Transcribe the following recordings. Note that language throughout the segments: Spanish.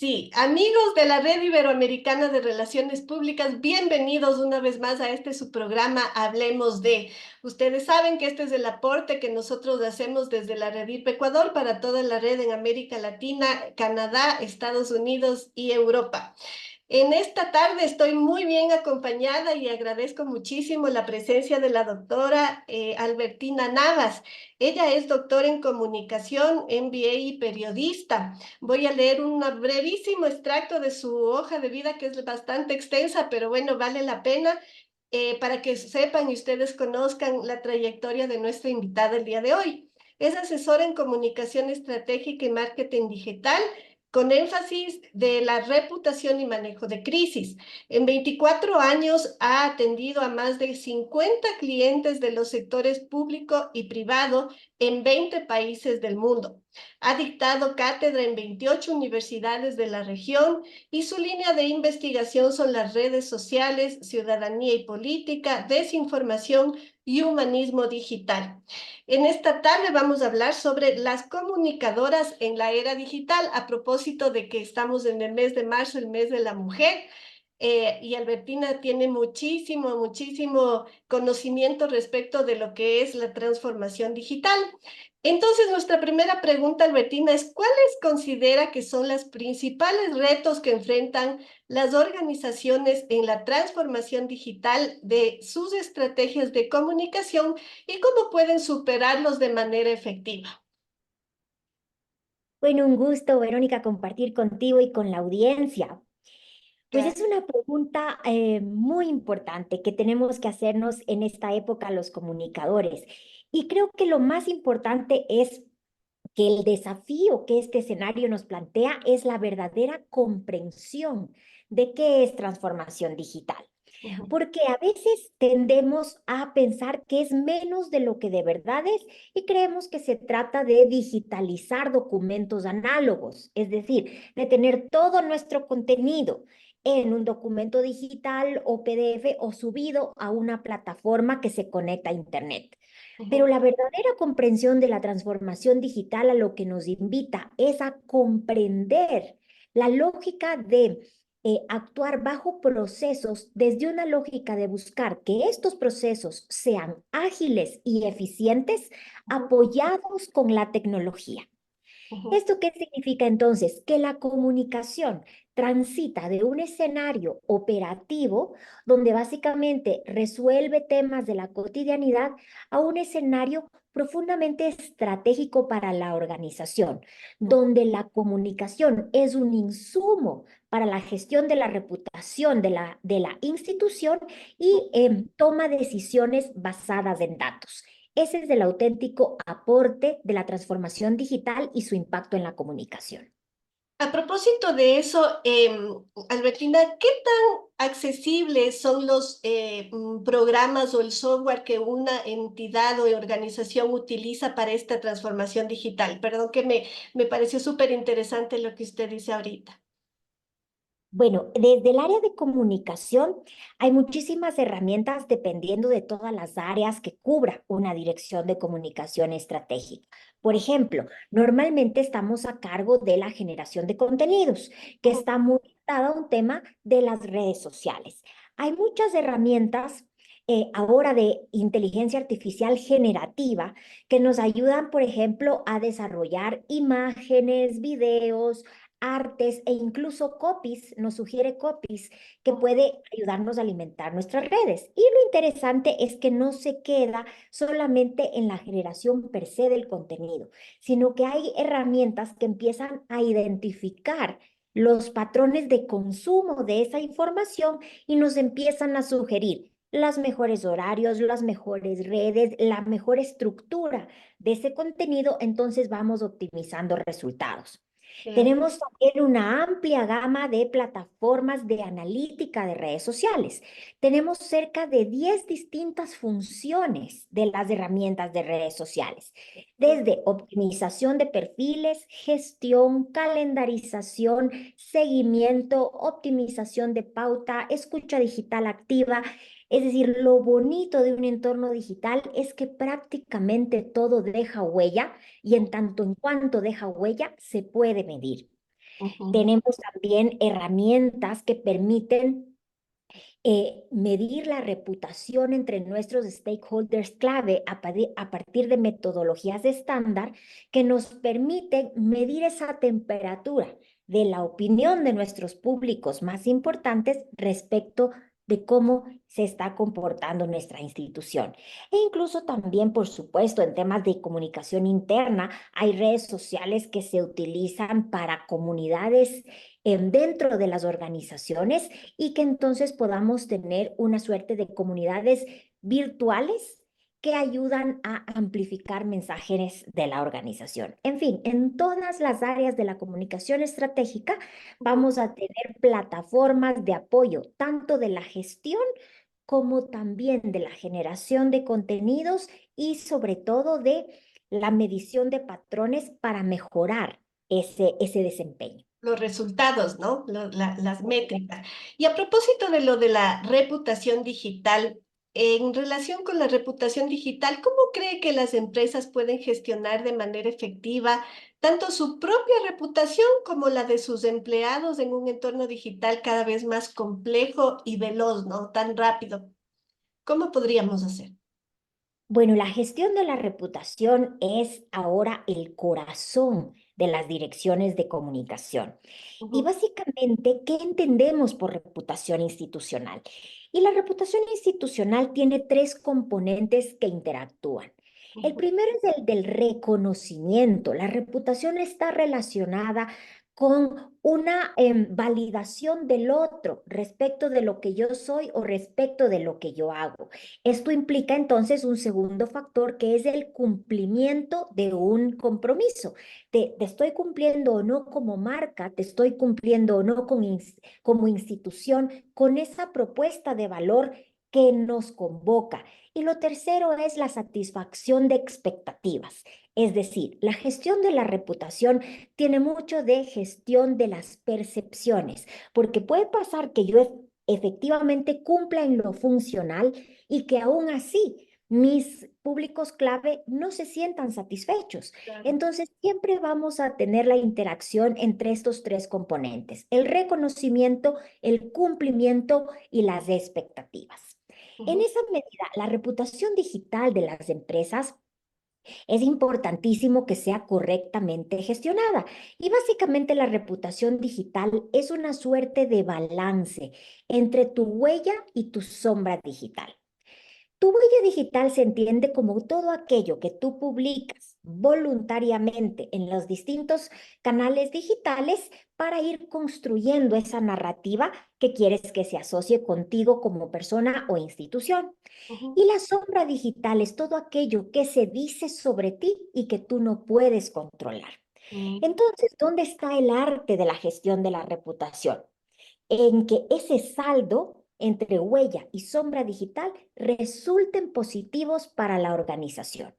Sí, amigos de la Red Iberoamericana de Relaciones Públicas, bienvenidos una vez más a este su programa Hablemos de. Ustedes saben que este es el aporte que nosotros hacemos desde la Red IRP Ecuador para toda la red en América Latina, Canadá, Estados Unidos y Europa. En esta tarde estoy muy bien acompañada y agradezco muchísimo la presencia de la doctora Albertina Navas. Ella es doctora en comunicación, MBA y periodista. Voy a leer un brevísimo extracto de su hoja de vida que es bastante extensa, pero bueno, vale la pena para que sepan y ustedes conozcan la trayectoria de nuestra invitada el día de hoy. Es asesora en comunicación estratégica y marketing digital con énfasis de la reputación y manejo de crisis. En 24 años ha atendido a más de 50 clientes de los sectores público y privado en 20 países del mundo. Ha dictado cátedra en 28 universidades de la región y su línea de investigación son las redes sociales, ciudadanía y política, desinformación y humanismo digital. En esta tarde vamos a hablar sobre las comunicadoras en la era digital, a propósito de que estamos en el mes de marzo, el mes de la mujer, y Albertina tiene muchísimo conocimiento respecto de lo que es la transformación digital. Entonces, nuestra primera pregunta, Albertina, es ¿cuáles considera que son los principales retos que enfrentan las organizaciones en la transformación digital de sus estrategias de comunicación y cómo pueden superarlos de manera efectiva? Bueno, un gusto, Verónica, compartir contigo y con la audiencia. Pues es Gracias. una pregunta muy importante que tenemos que hacernos en esta época los comunicadores. Y creo que lo más importante es que el desafío que este escenario nos plantea es la verdadera comprensión de qué es transformación digital. Ujú. Porque a veces tendemos a pensar que es menos de lo que de verdad es y creemos que se trata de digitalizar documentos análogos, es decir, de tener todo nuestro contenido en un documento digital o PDF o subido a una plataforma que se conecta a Internet. Pero Ujú. la verdadera comprensión de la transformación digital a lo que nos invita es a comprender la lógica de actuar bajo procesos desde una lógica de buscar que estos procesos sean ágiles y eficientes, Ujú. apoyados con la tecnología. Ujú. ¿Esto qué significa entonces? Que la comunicación transita de un escenario operativo donde básicamente resuelve temas de la cotidianidad a un escenario profundamente estratégico para la organización, donde la comunicación es un insumo para la gestión de la reputación de la institución y toma decisiones basadas en datos. Ese es el auténtico aporte de la transformación digital y su impacto en la comunicación. A propósito de eso, Albertina, ¿qué tan accesibles son los programas o el software que una entidad o organización utiliza para esta transformación digital? Perdón que me pareció súper interesante lo que usted dice ahorita. Bueno, desde el área de comunicación hay muchísimas herramientas dependiendo de todas las áreas que cubra una dirección de comunicación estratégica. Por ejemplo, normalmente estamos a cargo de la generación de contenidos, que Ujú. está muy ligada a un tema de las redes sociales. Hay muchas herramientas ahora de inteligencia artificial generativa que nos ayudan, por ejemplo, a desarrollar imágenes, videos, artes e incluso copies, nos sugiere copies que puede ayudarnos a alimentar nuestras redes. Y lo interesante es que no se queda solamente en la generación per se del contenido, sino que hay herramientas que empiezan a identificar los patrones de consumo de esa información y nos empiezan a sugerir los mejores horarios, las mejores redes, la mejor estructura de ese contenido, entonces vamos optimizando resultados. Claro. Tenemos también una amplia gama de plataformas de analítica de redes sociales. Tenemos cerca de 10 distintas funciones de las herramientas de redes sociales, desde optimización de perfiles, gestión, calendarización, seguimiento, optimización de pauta, escucha digital activa. Es decir, lo bonito de un entorno digital es que prácticamente todo deja huella y en tanto en cuanto deja huella, se puede medir. Ujú. Tenemos también herramientas que permiten medir la reputación entre nuestros stakeholders clave a partir de metodologías estándar que nos permiten medir esa temperatura de la opinión de nuestros públicos más importantes respecto de cómo se está comportando nuestra institución. E incluso también, por supuesto, en temas de comunicación interna, hay redes sociales que se utilizan para comunidades dentro de las organizaciones y que entonces podamos tener una suerte de comunidades virtuales que ayudan a amplificar mensajes de la organización. En fin, en todas las áreas de la comunicación estratégica Ujú. vamos a tener plataformas de apoyo, tanto de la gestión como también de la generación de contenidos y sobre todo de la medición de patrones para mejorar ese desempeño. Los resultados, ¿no? Las métricas. Y a propósito de lo de la reputación digital, en relación con la reputación digital, ¿cómo cree que las empresas pueden gestionar de manera efectiva tanto su propia reputación como la de sus empleados en un entorno digital cada vez más complejo y veloz, ¿no? Tan rápido. ¿Cómo podríamos hacer? Bueno, la gestión de la reputación es ahora el corazón de las direcciones de comunicación. Y Ujú, básicamente, ¿qué entendemos por reputación institucional? Y la reputación institucional tiene tres componentes que interactúan. El ujú, primero es el del reconocimiento. La reputación está relacionada con una validación del otro respecto de lo que yo soy o respecto de lo que yo hago. Esto implica entonces un segundo factor que es el cumplimiento de un compromiso. Te estoy cumpliendo o no como marca, te estoy cumpliendo o no como institución con esa propuesta de valor que nos convoca. Y lo tercero es la satisfacción de expectativas. Es decir, la gestión de la reputación tiene mucho de gestión de las percepciones, porque puede pasar que yo efectivamente cumpla en lo funcional y que aún así mis públicos clave no se sientan satisfechos. claro. Entonces, siempre vamos a tener la interacción entre estos tres componentes, el reconocimiento, el cumplimiento y las expectativas. En Ujú, esa medida, la reputación digital de las empresas es importantísimo que sea correctamente gestionada. Y básicamente la reputación digital es una suerte de balance entre tu huella y tu sombra digital. Tu huella digital se entiende como todo aquello que tú publicas voluntariamente en los distintos canales digitales para ir construyendo esa narrativa que quieres que se asocie contigo como persona o institución. ujú, Y la sombra digital es todo aquello que se dice sobre ti y que tú no puedes controlar. mm. Entonces, ¿dónde está el arte de la gestión de la reputación? En que ese saldo entre huella y sombra digital resulten positivos para la organización.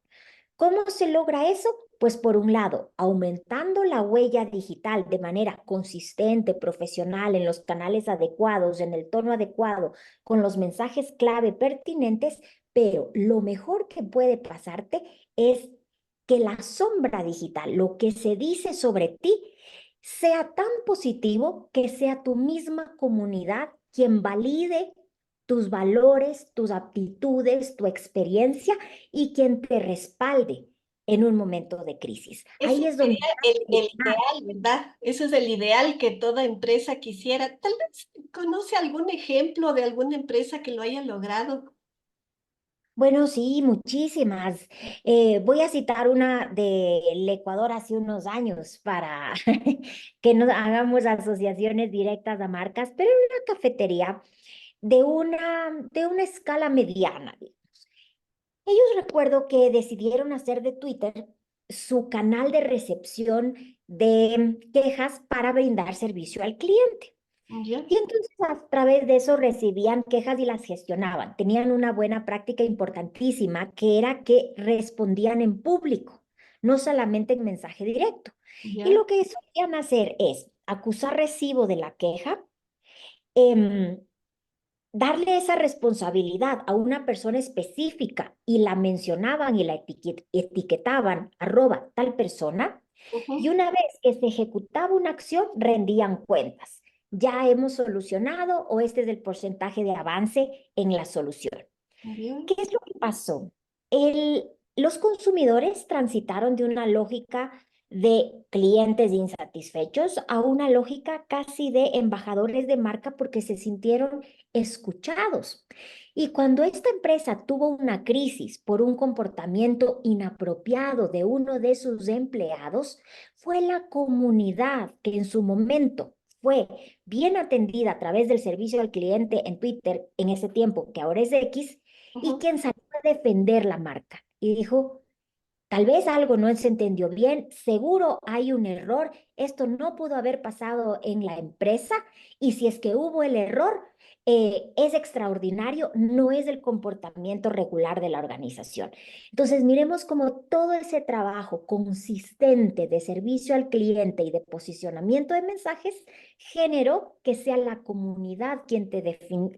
¿Cómo se logra eso? Pues por un lado, aumentando la huella digital de manera consistente, profesional, en los canales adecuados, en el tono adecuado, con los mensajes clave pertinentes, pero lo mejor que puede pasarte es que la sombra digital, lo que se dice sobre ti, sea tan positivo que sea tu misma comunidad quien valide tus valores, tus aptitudes, tu experiencia y quien te respalde en un momento de crisis. Ese Ahí es donde sería el está. ideal, ¿verdad? Ese es el ideal que toda empresa quisiera. Tal vez conoce algún ejemplo de alguna empresa que lo haya logrado. Bueno, sí, muchísimas. Voy a citar una del Ecuador hace unos años para que no hagamos asociaciones directas a marcas, pero en una cafetería de una escala mediana. Ellos recuerdo que decidieron hacer de Twitter su canal de recepción de quejas para brindar servicio al cliente. ¿Ya? Y entonces a través de eso recibían quejas y las gestionaban. Tenían una buena práctica importantísima que era que respondían en público, no solamente en mensaje directo. Y ¿Ya? lo que solían hacer es acusar recibo de la queja, em, darle esa responsabilidad a una persona específica y la mencionaban y la etiquetaban, @ tal persona, Y Ujú. una vez que se ejecutaba una acción, rendían cuentas. Ya hemos solucionado o este es el porcentaje de avance en la solución. Bien. ¿Qué es lo que pasó? Los consumidores transitaron de una lógica de clientes insatisfechos a una lógica casi de embajadores de marca porque se sintieron escuchados. Y cuando esta empresa tuvo una crisis por un comportamiento inapropiado de uno de sus empleados, fue la comunidad que en su momento fue bien atendida a través del servicio al cliente en Twitter en ese tiempo, que ahora es X, y Ujú. quien salió a defender la marca y dijo, tal vez algo no se entendió bien, seguro hay un error, esto no pudo haber pasado en la empresa y si es que hubo el error, es extraordinario, no es el comportamiento regular de la organización. Entonces, miremos cómo todo ese trabajo consistente de servicio al cliente y de posicionamiento de mensajes generó que sea la comunidad quien te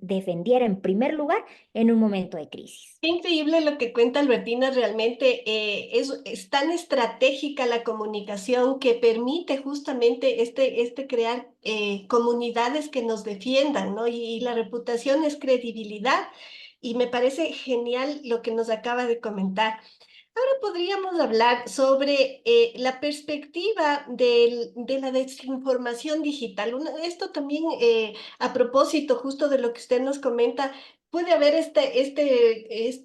defendiera en primer lugar en un momento de crisis. Qué increíble lo que cuenta Albertina, realmente es tan estratégica la comunicación que permite justamente este crear comunidades que nos defiendan, ¿no? Y la reputación es credibilidad y me parece genial lo que nos acaba de comentar. Ahora podríamos hablar sobre la perspectiva de la desinformación digital. Esto también, a propósito justo de lo que usted nos comenta, puede haber esta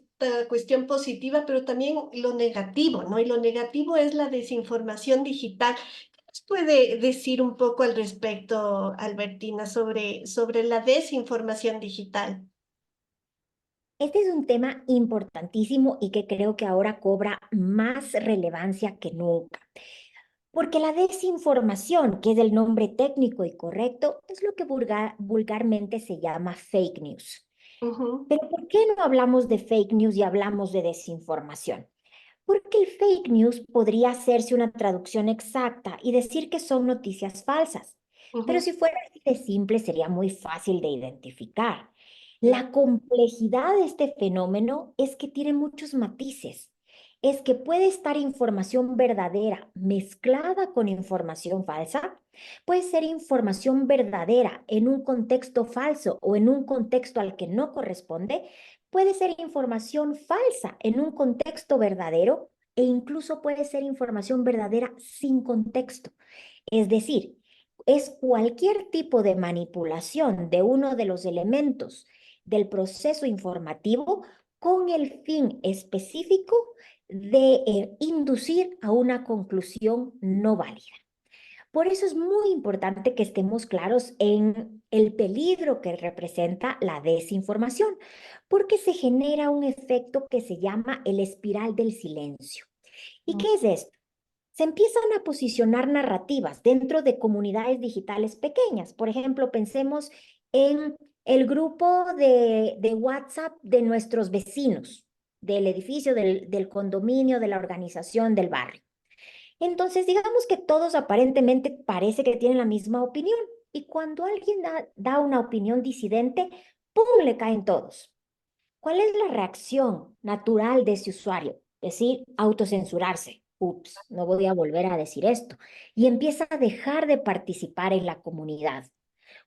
cuestión positiva, pero también lo negativo, ¿no? Y lo negativo es la desinformación digital. ¿Qué nos puede decir un poco al respecto, Albertina, sobre la desinformación digital? Este es un tema importantísimo y que creo que ahora cobra más relevancia que nunca, porque la desinformación, que es el nombre técnico y correcto, es lo que vulgarmente se llama fake news. Ujú, Pero ¿por qué no hablamos de fake news y hablamos de desinformación? Porque el fake news podría hacerse una traducción exacta y decir que son noticias falsas. Pero ujú. si fuera así de simple, sería muy fácil de identificar. La complejidad de este fenómeno es que tiene muchos matices. Es que puede estar información verdadera mezclada con información falsa. Puede ser información verdadera en un contexto falso o en un contexto al que no corresponde. Puede ser información falsa en un contexto verdadero e incluso puede ser información verdadera sin contexto. Es decir, es cualquier tipo de manipulación de uno de los elementos del proceso informativo con el fin específico de inducir a una conclusión no válida. Por eso es muy importante que estemos claros en el peligro que representa la desinformación, porque se genera un efecto que se llama el espiral del silencio. ¿Y qué es esto? Se empiezan a posicionar narrativas dentro de comunidades digitales pequeñas. Por ejemplo, pensemos en el grupo de WhatsApp de nuestros vecinos, del edificio, del condominio, de la organización, del barrio. Entonces, digamos que todos aparentemente parece que tienen la misma opinión y cuando alguien da una opinión disidente, ¡pum!, le caen todos. ¿Cuál es la reacción natural de ese usuario? Decir, autocensurarse. Ups, no voy a volver a decir esto. Y empieza a dejar de participar en la comunidad.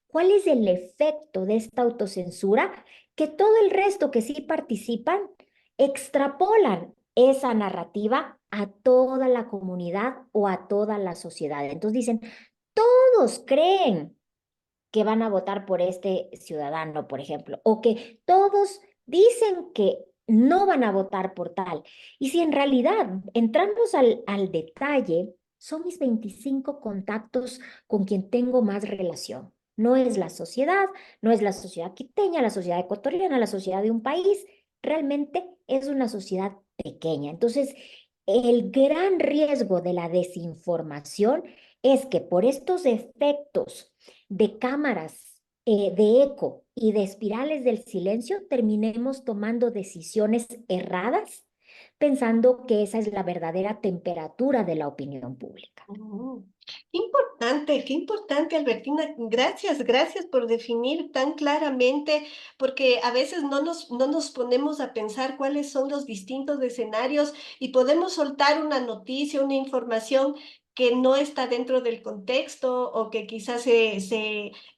¿Cuál es el efecto de esta autocensura? Que todo el resto que sí participan extrapolan esa narrativa a toda la comunidad o a toda la sociedad. Entonces dicen, todos creen que van a votar por este ciudadano, por ejemplo, o que todos dicen que no van a votar por tal. Y si en realidad entramos al detalle, son mis 25 contactos con quien tengo más relación. No es la sociedad, no es la sociedad quiteña, la sociedad ecuatoriana, la sociedad de un país. Realmente es una sociedad pequeña. Entonces, el gran riesgo de la desinformación es que por estos efectos de cámaras de eco y de espirales del silencio, terminemos tomando decisiones erradas, pensando que esa es la verdadera temperatura de la opinión pública. Mm. Qué importante, Albertina. Gracias, gracias por definir tan claramente, porque a veces no nos ponemos a pensar cuáles son los distintos escenarios y podemos soltar una noticia, una información que no está dentro del contexto o que quizás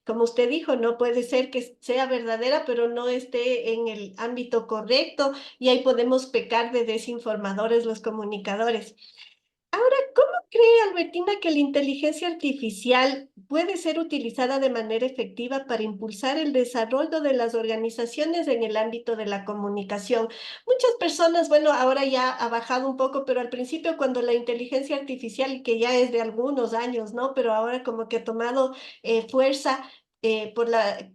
como usted dijo, no puede ser que sea verdadera, pero no esté en el ámbito correcto y ahí podemos pecar de desinformadores los comunicadores. Ahora, ¿cómo cree Albertina que la inteligencia artificial puede ser utilizada de manera efectiva para impulsar el desarrollo de las organizaciones en el ámbito de la comunicación? Muchas personas, bueno, ahora ya ha bajado un poco, pero al principio cuando la inteligencia artificial, que ya es de algunos años, ¿no? Pero ahora como que ha tomado fuerza.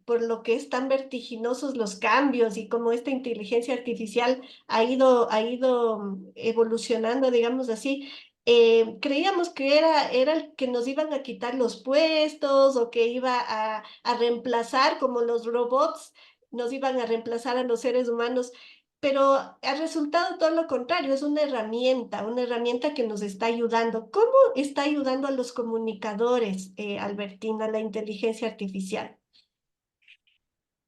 Por lo que es tan vertiginosos los cambios y como esta inteligencia artificial ha ido evolucionando, digamos así, creíamos que era el que nos iban a quitar los puestos o que iba a reemplazar, como los robots, nos iban a reemplazar a los seres humanos, pero ha resultado todo lo contrario, es una herramienta que nos está ayudando. ¿Cómo está ayudando a los comunicadores, Albertina, la inteligencia artificial?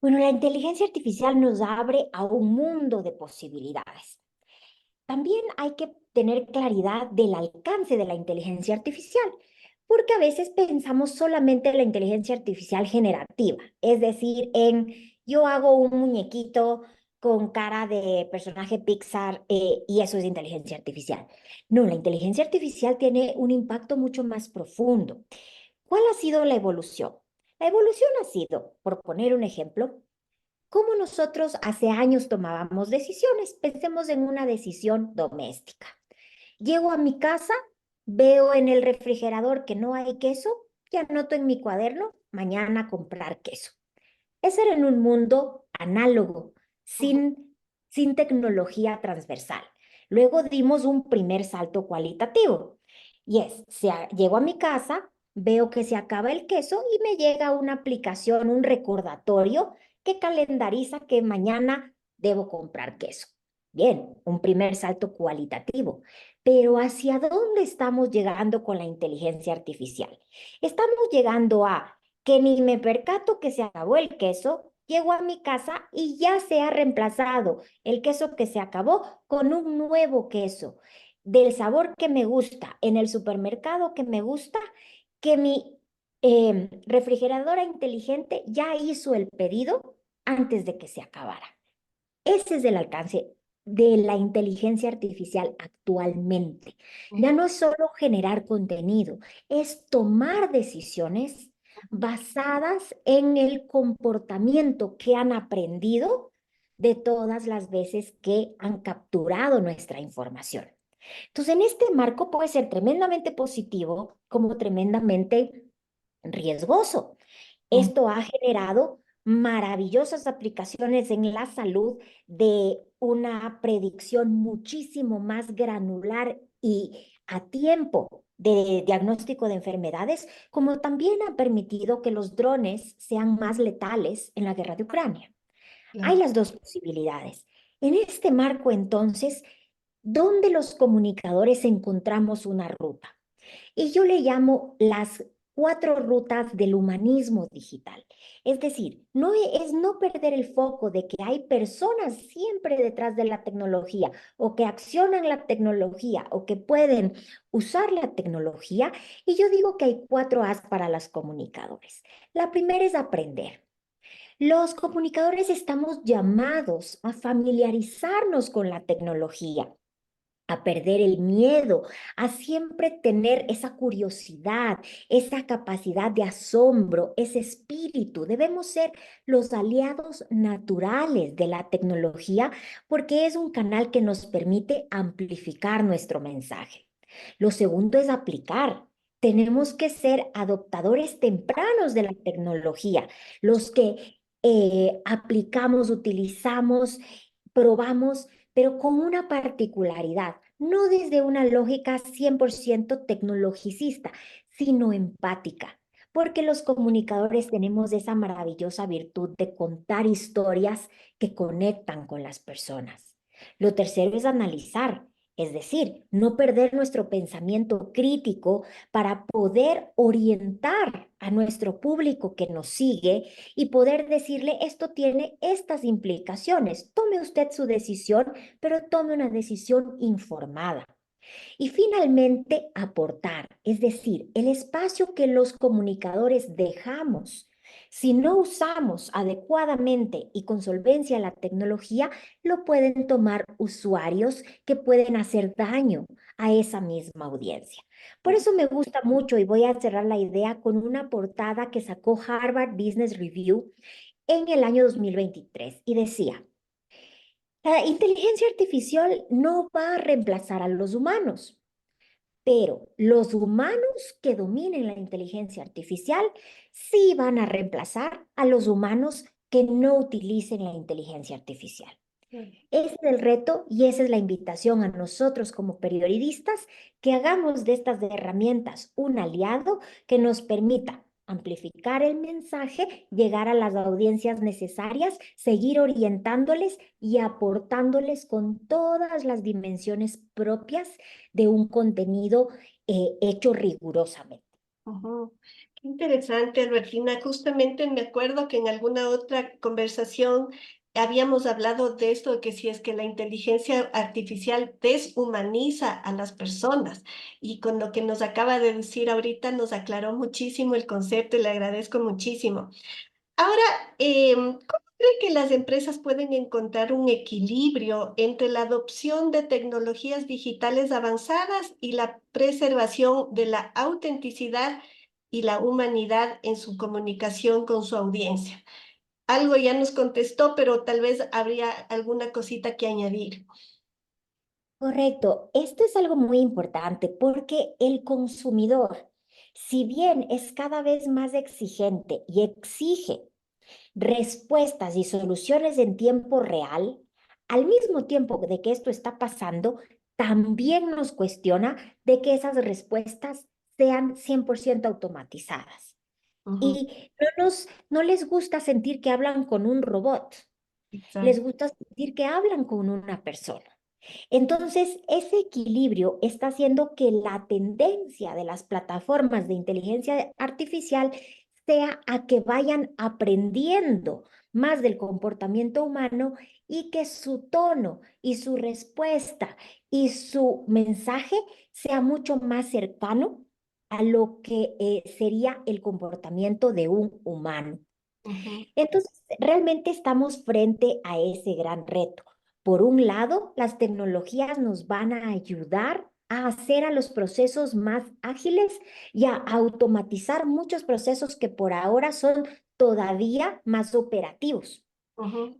Bueno, la inteligencia artificial nos abre a un mundo de posibilidades. También hay que tener claridad del alcance de la inteligencia artificial, porque a veces pensamos solamente en la inteligencia artificial generativa, es decir, en yo hago un muñequito con cara de personaje Pixar y eso es inteligencia artificial. No, la inteligencia artificial tiene un impacto mucho más profundo. ¿Cuál ha sido la evolución? La evolución ha sido, por poner un ejemplo, cómo nosotros hace años tomábamos decisiones. Pensemos en una decisión doméstica. Llego a mi casa, veo en el refrigerador que no hay queso y anoto en mi cuaderno, mañana comprar queso. Ese era en un mundo análogo, Ujú. sin tecnología transversal. Luego dimos un primer salto cualitativo. Y llego a mi casa, veo que se acaba el queso y me llega una aplicación, un recordatorio que calendariza que mañana debo comprar queso. Bien, un primer salto cualitativo. Pero ¿hacia dónde estamos llegando con la inteligencia artificial? Estamos llegando a que ni me percato que se acabó el queso, llego a mi casa y ya se ha reemplazado el queso que se acabó con un nuevo queso del sabor que me gusta, en el supermercado que me gusta, que mi refrigeradora inteligente ya hizo el pedido antes de que se acabara. Ese es el alcance de la inteligencia artificial actualmente. Ya no es solo generar contenido, es tomar decisiones basadas en el comportamiento que han aprendido de todas las veces que han capturado nuestra información. Entonces, en este marco puede ser tremendamente positivo como tremendamente riesgoso. Ujú. Esto ha generado maravillosas aplicaciones en la salud de una predicción muchísimo más granular y a tiempo de diagnóstico de enfermedades, como también ha permitido que los drones sean más letales en la guerra de Ucrania. Hay Claro. las dos posibilidades. En este marco, entonces, ¿dónde los comunicadores encontramos una ruta? Y yo le llamo las cuatro rutas del humanismo digital. Es decir, es no perder el foco de que hay personas siempre detrás de la tecnología o que accionan la tecnología o que pueden usar la tecnología. Y yo digo que hay cuatro As para los comunicadores. La primera es aprender. Los comunicadores estamos llamados a familiarizarnos con la tecnología, a perder el miedo, a siempre tener esa curiosidad, esa capacidad de asombro, ese espíritu. Debemos ser los aliados naturales de la tecnología porque es un canal que nos permite amplificar nuestro mensaje. Lo segundo es aplicar. Tenemos que ser adoptadores tempranos de la tecnología, los que aplicamos, utilizamos, probamos, pero con una particularidad, no desde una lógica 100% tecnologicista, sino empática, porque los comunicadores tenemos esa maravillosa virtud de contar historias que conectan con las personas. Lo tercero es analizar, es decir, no perder nuestro pensamiento crítico para poder orientar a nuestro público que nos sigue y poder decirle, esto tiene estas implicaciones. Tome usted su decisión, pero tome una decisión informada. Y finalmente, aportar, es decir, el espacio que los comunicadores dejamos. Si no usamos adecuadamente y con solvencia la tecnología, lo pueden tomar usuarios que pueden hacer daño a esa misma audiencia. Por eso me gusta mucho y voy a cerrar la idea con una portada que sacó Harvard Business Review en el año 2023 y decía, la inteligencia artificial no va a reemplazar a los humanos, pero los humanos que dominen la inteligencia artificial sí van a reemplazar a los humanos que no utilicen la inteligencia artificial. Ese es el reto y esa es la invitación a nosotros como periodistas, que hagamos de estas herramientas un aliado que nos permita amplificar el mensaje, llegar a las audiencias necesarias, seguir orientándoles y aportándoles con todas las dimensiones propias de un contenido hecho rigurosamente. Ujú. Qué interesante, Albertina. Justamente me acuerdo que en alguna otra conversación habíamos hablado de esto, de que si es que la inteligencia artificial deshumaniza a las personas. Y con lo que nos acaba de decir ahorita nos aclaró muchísimo el concepto y le agradezco muchísimo. Ahora, ¿cómo cree que las empresas pueden encontrar un equilibrio entre la adopción de tecnologías digitales avanzadas y la preservación de la autenticidad y la humanidad en su comunicación con su audiencia? Algo ya nos contestó, pero tal vez habría alguna cosita que añadir. Correcto, esto es algo muy importante porque el consumidor, si bien es cada vez más exigente y exige respuestas y soluciones en tiempo real, al mismo tiempo de que esto está pasando, también nos cuestiona de que esas respuestas sean 100% automatizadas. Ujú, Y no les gusta sentir que hablan con un robot, les exacto. gusta sentir que hablan con una persona. Entonces, ese equilibrio está haciendo que la tendencia de las plataformas de inteligencia artificial sea a que vayan aprendiendo más del comportamiento humano y que su tono y su respuesta y su mensaje sea mucho más cercano a lo que sería el comportamiento de un humano. Ujú, Entonces, realmente estamos frente a ese gran reto. Por un lado, las tecnologías nos van a ayudar a hacer a los procesos más ágiles y a automatizar muchos procesos que por ahora son todavía más operativos. ujú,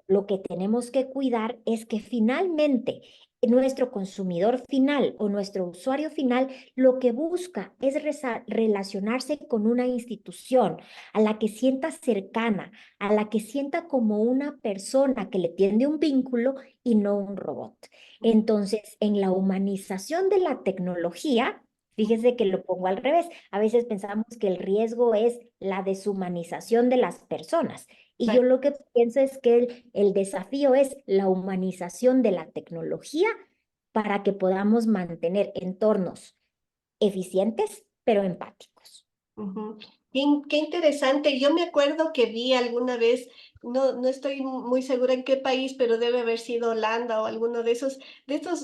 Lo que tenemos que cuidar es que finalmente nuestro consumidor final o nuestro usuario final lo que busca es relacionarse con una institución a la que sienta cercana, a la que sienta como una persona que le tiende un vínculo y no un robot. Entonces, en la humanización de la tecnología, fíjese que lo pongo al revés. A veces pensamos que el riesgo es la deshumanización de las personas. Y yo exacto. lo que pienso es que el desafío es la humanización de la tecnología para que podamos mantener entornos eficientes, pero empáticos. Ujú. Qué interesante. Yo me acuerdo que vi alguna vez, no estoy muy segura en qué país, pero debe haber sido Holanda o alguno de estos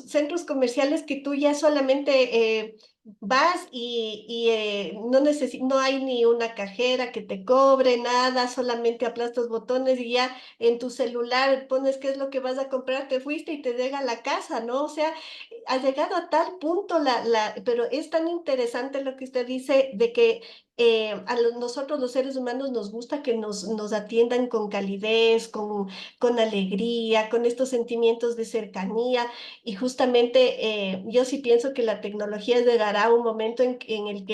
centros comerciales que tú ya solamente vas y no hay ni una cajera que te cobre nada, solamente aplastas botones y ya en tu celular pones qué es lo que vas a comprar, te fuiste y te llega a la casa, ¿no? O sea, ha llegado a tal punto pero es tan interesante lo que usted dice de que nosotros los seres humanos nos gusta que nos atiendan con calidez, con alegría, con estos sentimientos de cercanía y justamente yo sí pienso que la tecnología llegará a un momento en el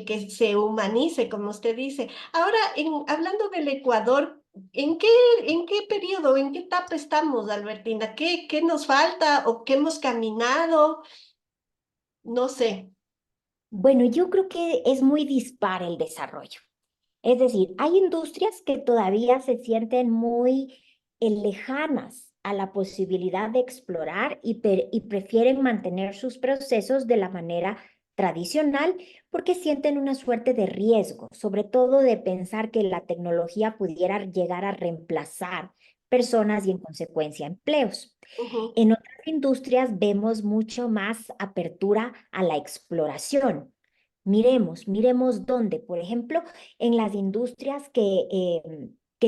que se humanice, como usted dice. Ahora, hablando del Ecuador, ¿en qué, ¿en qué periodo, en qué etapa estamos, Albertina? ¿Qué nos falta o qué hemos caminado? No sé. Bueno, yo creo que es muy dispar el desarrollo. Es decir, hay industrias que todavía se sienten muy lejanas a la posibilidad de explorar y prefieren mantener sus procesos de la manera tradicional porque sienten una suerte de riesgo, sobre todo de pensar que la tecnología pudiera llegar a reemplazar personas y en consecuencia empleos. Ujú, En otras industrias vemos mucho más apertura a la exploración. Miremos dónde, por ejemplo, en las industrias que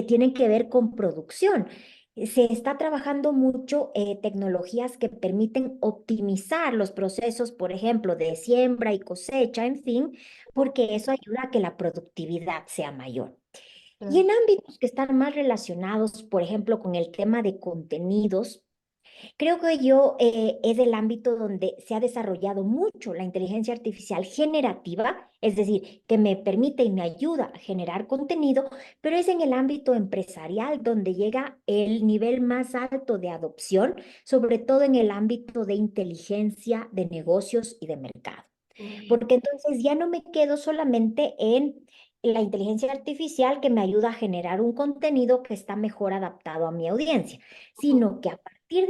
tienen que ver con producción. Se está trabajando mucho tecnologías que permiten optimizar los procesos, por ejemplo, de siembra y cosecha, en fin, porque eso ayuda a que la productividad sea mayor. Y claro. en ámbitos que están más relacionados, por ejemplo, con el tema de contenidos, creo que es el ámbito donde se ha desarrollado mucho la inteligencia artificial generativa, es decir, que me permite y me ayuda a generar contenido, pero es en el ámbito empresarial donde llega el nivel más alto de adopción, sobre todo en el ámbito de inteligencia de negocios y de mercado. Mm, Porque entonces ya no me quedo solamente en la inteligencia artificial que me ayuda a generar un contenido que está mejor adaptado a mi audiencia, ujú, sino que a partir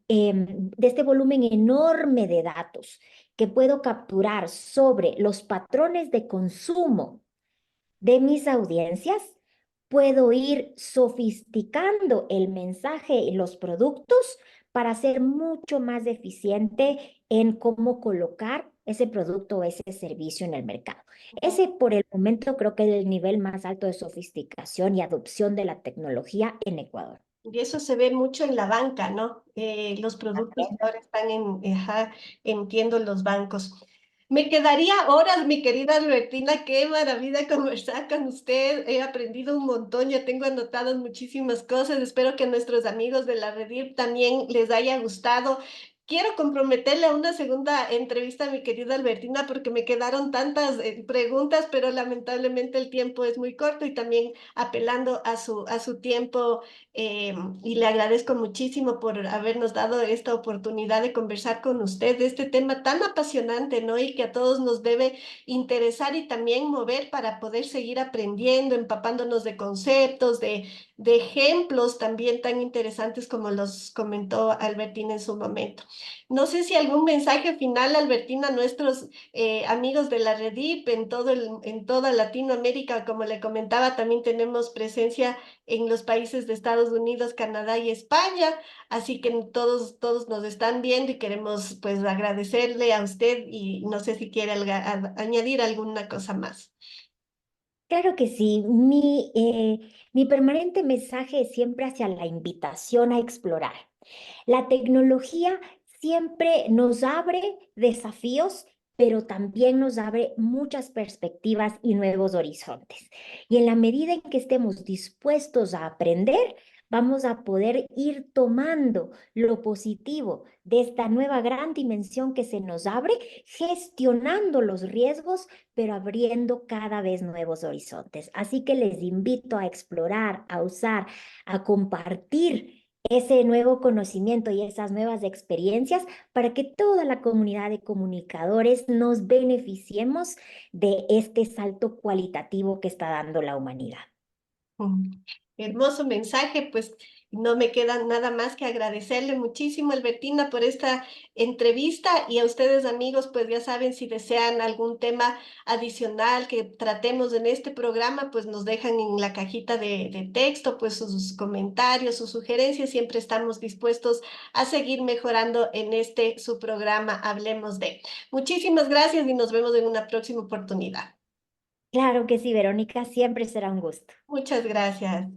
de este volumen enorme de datos que puedo capturar sobre los patrones de consumo de mis audiencias, puedo ir sofisticando el mensaje y los productos para ser mucho más eficiente en cómo colocar ese producto o ese servicio en el mercado. ujú. Ese por el momento creo que es el nivel más alto de sofisticación y adopción de la tecnología en Ecuador. Y eso se ve mucho en la banca, ¿no? Los productos que ahora están ajá, entiendo, los bancos. Me quedaría horas, mi querida Albertina, qué maravilla conversar con usted. He aprendido un montón, ya tengo anotadas muchísimas cosas. Espero que a nuestros amigos de la Redir también les haya gustado. Quiero comprometerle a una segunda entrevista a mi querida Albertina porque me quedaron tantas preguntas, pero lamentablemente el tiempo es muy corto y también apelando a su tiempo y le agradezco muchísimo por habernos dado esta oportunidad de conversar con usted de este tema tan apasionante, ¿no? Y que a todos nos debe interesar y también mover para poder seguir aprendiendo, empapándonos de conceptos, de ejemplos también tan interesantes como los comentó Albertina en su momento. No sé si algún mensaje final, Albertina, a nuestros amigos de la Redip en toda Latinoamérica, como le comentaba, también tenemos presencia en los países de Estados Unidos, Canadá y España, así que todos nos están viendo y queremos pues agradecerle a usted y no sé si quiere añadir alguna cosa más. Claro que sí. Mi permanente mensaje es siempre hacia la invitación a explorar. La tecnología siempre nos abre desafíos, pero también nos abre muchas perspectivas y nuevos horizontes. Y en la medida en que estemos dispuestos a aprender, vamos a poder ir tomando lo positivo de esta nueva gran dimensión que se nos abre, gestionando los riesgos, pero abriendo cada vez nuevos horizontes. Así que les invito a explorar, a usar, a compartir ese nuevo conocimiento y esas nuevas experiencias para que toda la comunidad de comunicadores nos beneficiemos de este salto cualitativo que está dando la humanidad. Mm. Hermoso mensaje, pues no me queda nada más que agradecerle muchísimo, Albertina, por esta entrevista y a ustedes, amigos, pues ya saben, si desean algún tema adicional que tratemos en este programa, pues nos dejan en la cajita de texto, pues sus comentarios, sus sugerencias, siempre estamos dispuestos a seguir mejorando en este su programa, Hablemos de. Muchísimas gracias y nos vemos en una próxima oportunidad. Claro que sí, Verónica, siempre será un gusto. Muchas gracias.